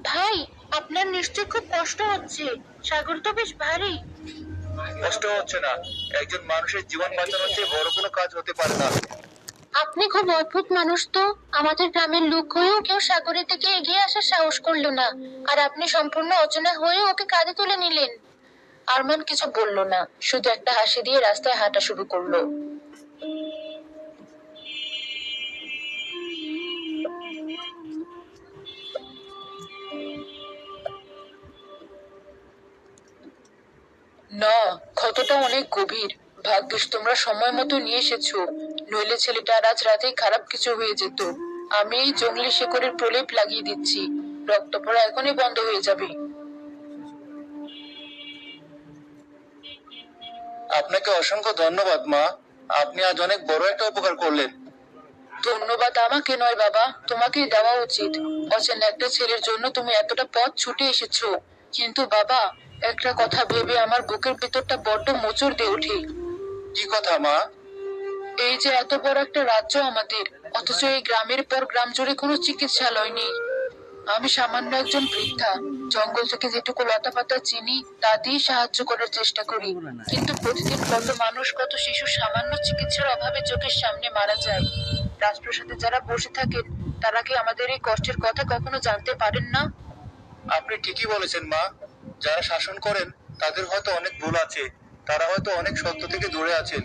ভাই, আপনার নিশ্চয়ই খুব কষ্ট হচ্ছে। সাগর তো বেশ ভারী। কষ্ট হচ্ছে না, একজন মানুষের জীবন বাঁচানোর চেয়ে বড় কোনো কাজ হতে পারে না। আপনি খুব অদ্ভুত মানুষ তো। আমাদের গ্রামের লোক হয়েও কেউ সাগরের দিকে এগিয়ে আসার সাহস করলো না, আর আপনি সম্পূর্ণ অচেনা হয়ে ওকে কাঁধে তুলে নিলেন। আরমান কিছু বলল না, শুধু একটা হাসি দিয়ে রাস্তায় হাঁটা শুরু করলো। না, ক্ষতটা অনেক গভীর। ভাগ্যিস তোমরা সময় মতো নিয়ে এসেছো, নইলে ছেলেটার আজ রাতেই খারাপ কিছু হয়ে যেত। আমি এই জংলি শেকড়ের প্রলেপ লাগিয়ে দিচ্ছি, রক্ত পড়া এখনই বন্ধ হয়ে যাবে। আপনাকে অসংখ্য ধন্যবাদ মা, আপনি আজ অনেক বড় একটা উপকার করলেন। ধন্যবাদ আমাকে নয় বাবা, তোমাকেই দেওয়া উচিত। অচেনা একটা ছেলের জন্য তুমি এতটা পথ ছুটে এসেছো। কিন্তু বাবা, একটা কথা ভেবে আমার বুকের ভিতরটা বড্ড মোচড় দিয়ে ওঠে। কি কথা মা? এই যে এত বড় একটা রাজ্য আমাদের, অথচ এই গ্রামের পর গ্রাম জুড়ে কোনো চিকিৎসালয় নেই। আমি সামান্য একজন বৃদ্ধা, জঙ্গল থেকে যেটুকু লতাপাতা চিনি তা দিয়ে সাহায্য করার চেষ্টা করি। কিন্তু প্রতিদিন কত মানুষ, কত শিশু সামান্য চিকিৎসার অভাবে চোখের সামনে মারা যায়। রাজপ্রাসাদে যারা বসে থাকেন, তারা কি আমাদের এই কষ্টের কথা কখনো জানতে পারেন না? আপনি ঠিকই বলেছেন মা, যারা শাসন করেন তাদের হয়তো অনেক ভুল আছে, তারা হয়তো অনেক সত্য থেকে দূরে আছেন।